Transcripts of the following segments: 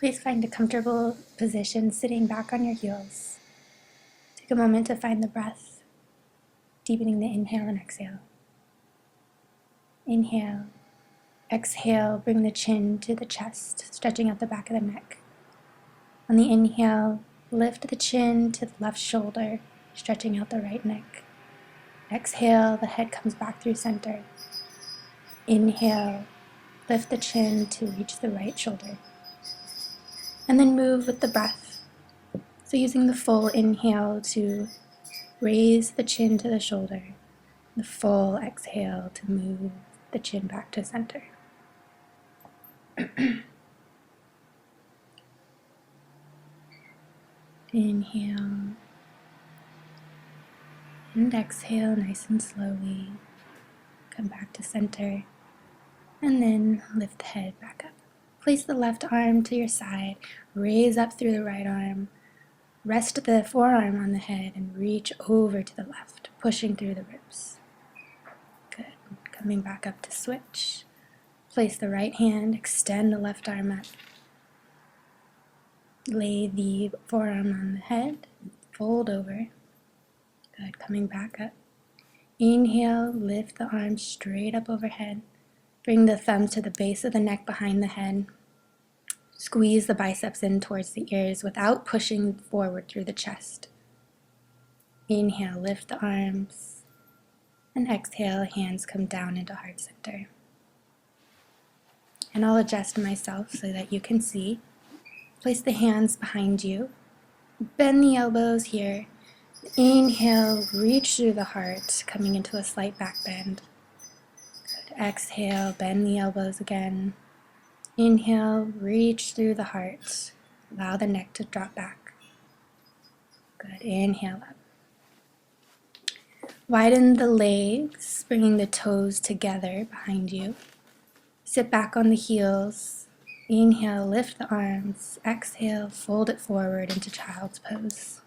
Please find a comfortable position sitting back on your heels. Take a moment to find the breath, deepening the inhale and exhale. Inhale. Exhale, bring the chin to the chest, stretching out the back of the neck. On the inhale, lift the chin to the left shoulder, stretching out the right neck. Exhale, the head comes back through center. Inhale, lift the chin to reach the right shoulder. And then move with the breath. So using the full inhale to raise the chin to the shoulder, the full exhale to move the chin back to center. Inhale and exhale nice and slowly. Come back to center and then lift the head back up. Place the left arm to your side, raise up through the right arm, rest the forearm on the head and reach over to the left, pushing through the ribs. Good. Coming back up to switch. Place the right hand, extend the left arm up. Lay the forearm on the head, fold over. Good, coming back up. Inhale, lift the arms straight up overhead. Bring the thumb to the base of the neck behind the head. Squeeze the biceps in towards the ears without pushing forward through the chest. Inhale, lift the arms. And exhale, hands come down into heart center. And I'll adjust myself so that you can see. Place the hands behind you. Bend the elbows here. Inhale, reach through the heart, coming into a slight back bend. Good. Exhale, bend the elbows again. Inhale, reach through the heart. Allow the neck to drop back. Good. Inhale up. Widen the legs, bringing the toes together behind you. Sit back on the heels. Inhale, lift the arms. Exhale, fold it forward into child's pose.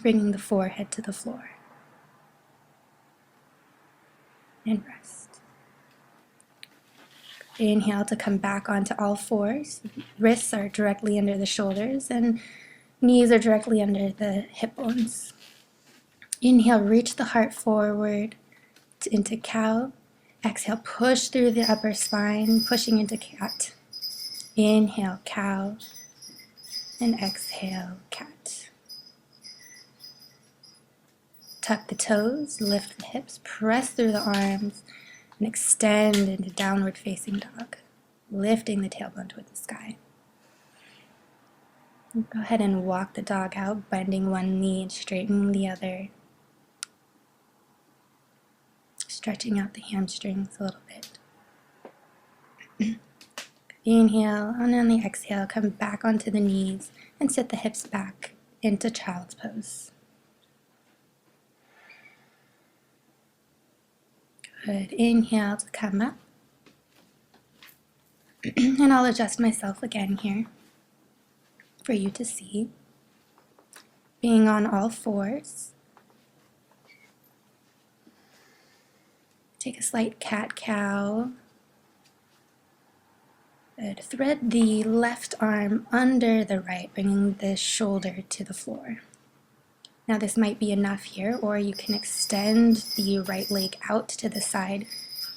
Bringing the forehead to the floor. And rest. Inhale to come back onto all fours. Wrists are directly under the shoulders and knees are directly under the hip bones. Inhale, reach the heart forward into cow. Exhale, push through the upper spine, pushing into cat. Inhale, cow. And exhale, cat. Tuck the toes, lift the hips, press through the arms, and extend into downward facing dog, lifting the tailbone toward the sky. Go ahead and walk the dog out, bending one knee and straightening the other. Stretching out the hamstrings a little bit. Inhale, and on the exhale, come back onto the knees and sit the hips back into child's pose. Good. Inhale to come up. And I'll adjust myself again here for you to see. Being on all fours. Take a slight cat-cow. Good. Thread the left arm under the right, bringing the shoulder to the floor. Now this might be enough here, or you can extend the right leg out to the side,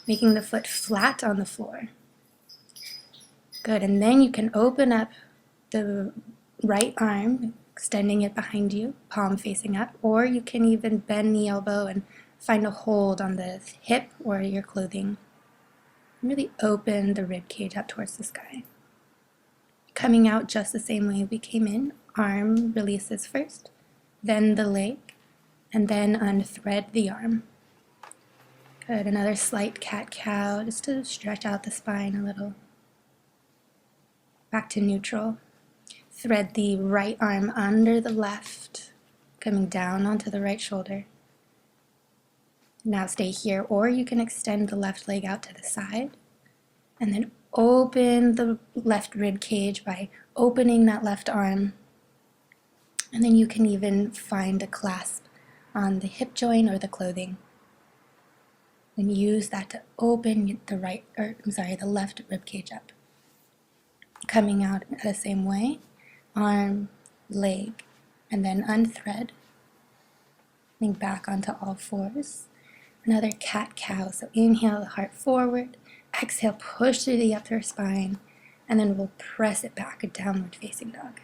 making the foot flat on the floor. Good, and then you can open up the right arm, extending it behind you, palm facing up, or you can even bend the elbow and find a hold on the hip or your clothing. Really open the rib cage up towards the sky. Coming out just the same way we came in, arm releases first, then the leg, and then unthread the arm. Good, another slight cat-cow just to stretch out the spine a little. Back to neutral. Thread the right arm under the left, coming down onto the right shoulder. Now stay here, or you can extend the left leg out to the side, and then open the left rib cage by opening that left arm. And then you can even find a clasp on the hip joint or the clothing. And use that to open the left rib cage up. Coming out the same way, arm, leg, and then unthread. Coming back onto all fours. Another cat-cow, so inhale the heart forward, exhale, push through the upper spine, and then we'll press it back, a downward facing dog.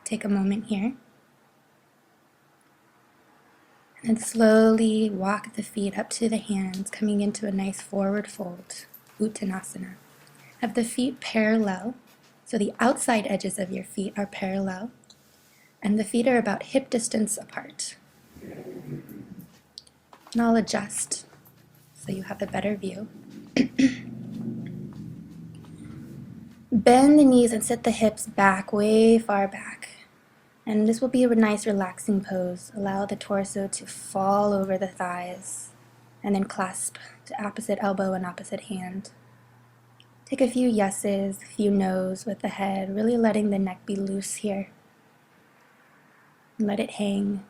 Take a moment here. And then slowly walk the feet up to the hands, coming into a nice forward fold, Uttanasana. Have the feet parallel, so the outside edges of your feet are parallel, and the feet are about hip distance apart. And I'll adjust so you have a better view. Bend the knees and sit the hips back, way far back. And this will be a nice relaxing pose. Allow the torso to fall over the thighs and then clasp to opposite elbow and opposite hand. Take a few yeses, a few nos with the head, really letting the neck be loose here. Let it hang.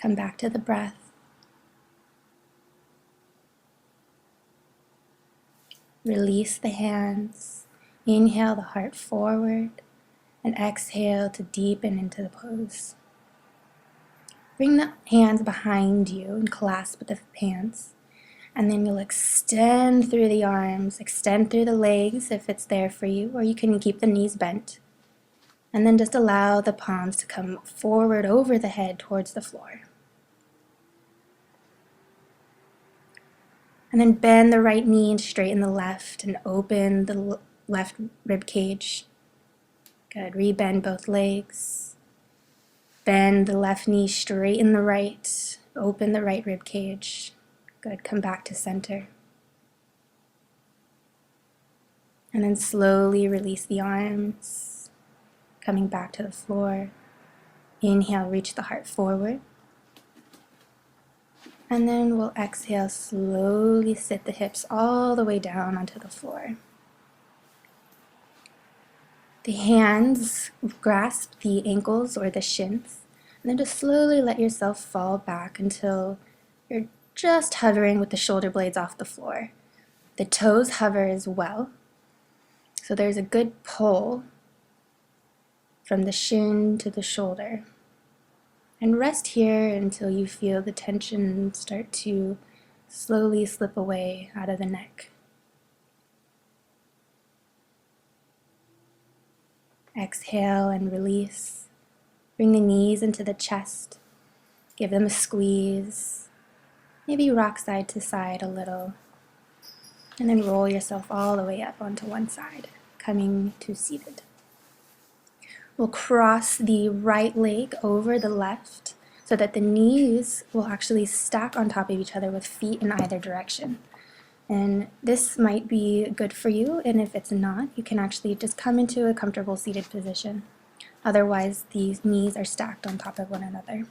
Come back to the breath. Release the hands. Inhale the heart forward and exhale to deepen into the pose. Bring the hands behind you and clasp the hands. And then you'll extend through the arms, extend through the legs if it's there for you, or you can keep the knees bent. And then just allow the palms to come forward over the head towards the floor. And then bend the right knee and straighten the left and open the left rib cage. Good. Rebend both legs. Bend the left knee, straighten the right, open the right rib cage. Good. Come back to center. And then slowly release the arms, coming back to the floor. Inhale, reach the heart forward. And then we'll exhale, slowly sit the hips all the way down onto the floor. The hands grasp the ankles or the shins, and then just slowly let yourself fall back until you're just hovering with the shoulder blades off the floor. The toes hover as well, so there's a good pull from the shin to the shoulder. And rest here until you feel the tension start to slowly slip away out of the neck. Exhale and release. Bring the knees into the chest. Give them a squeeze. Maybe rock side to side a little. And then roll yourself all the way up onto one side, coming to seated. We'll cross the right leg over the left so that the knees will actually stack on top of each other with feet in either direction. And this might be good for you, and if it's not, you can actually just come into a comfortable seated position. Otherwise, these knees are stacked on top of one another.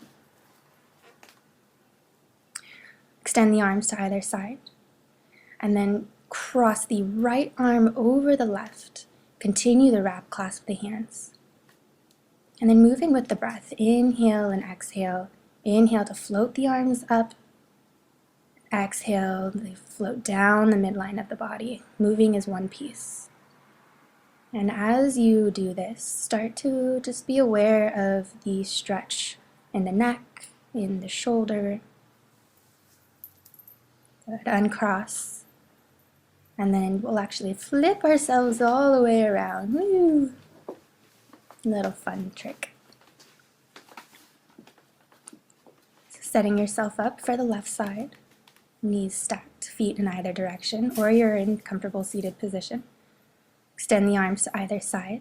Extend the arms to either side, and then cross the right arm over the left. Continue the wrap, clasp the hands. And then moving with the breath, inhale and exhale. Inhale to float the arms up. Exhale, they float down the midline of the body, moving as one piece. And as you do this, start to just be aware of the stretch in the neck, in the shoulder. Good. Uncross. And then we'll actually flip ourselves all the way around. Woo! Little fun trick. So setting yourself up for the left side, knees stacked, feet in either direction, or you're in comfortable seated position. Extend the arms to either side.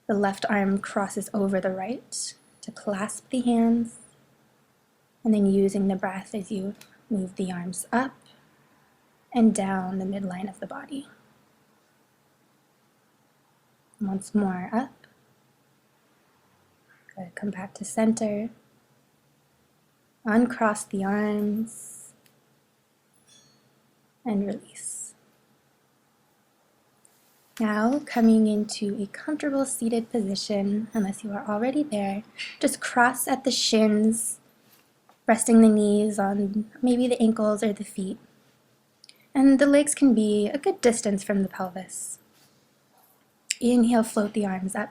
The left arm crosses over the right to clasp the hands, and then using the breath as you move the arms up and down the midline of the body. Once more, up. Good. Come back to center. Uncross the arms and release. Now, coming into a comfortable seated position, unless you are already there, just cross at the shins, resting the knees on maybe the ankles or the feet. And the legs can be a good distance from the pelvis. Inhale, float the arms up.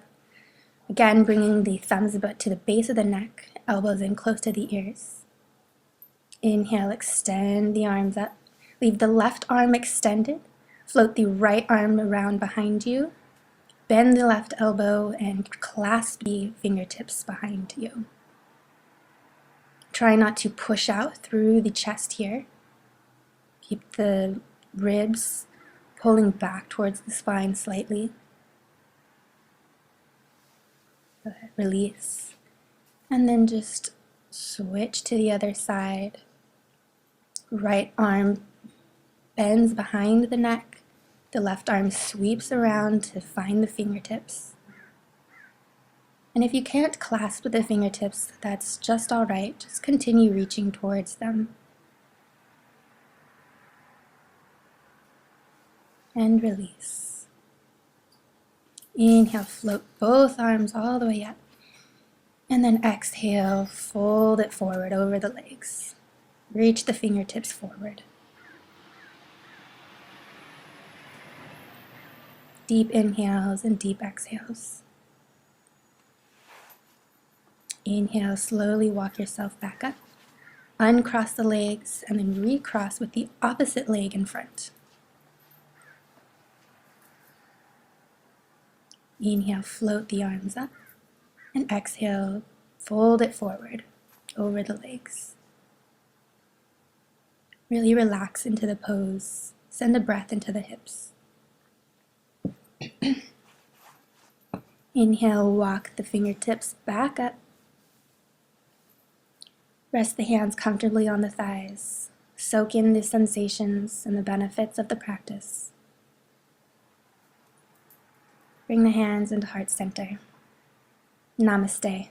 Again, bringing the thumbs about to the base of the neck, elbows in close to the ears. Inhale, extend the arms up. Leave the left arm extended. Float the right arm around behind you. Bend the left elbow and clasp the fingertips behind you. Try not to push out through the chest here. Keep the ribs pulling back towards the spine slightly. Good. Release. And then just switch to the other side. Right arm bends behind the neck. The left arm sweeps around to find the fingertips. And if you can't clasp the fingertips, that's just all right. Just continue reaching towards them. And release. Inhale, float both arms all the way up. And then exhale, fold it forward over the legs. Reach the fingertips forward. Deep inhales and deep exhales. Inhale, slowly walk yourself back up. Uncross the legs and then recross with the opposite leg in front. Inhale, float the arms up. And exhale, fold it forward over the legs. Really relax into the pose. Send a breath into the hips. Inhale, walk the fingertips back up. Rest the hands comfortably on the thighs. Soak in the sensations and the benefits of the practice. Bring the hands into heart center. Namaste.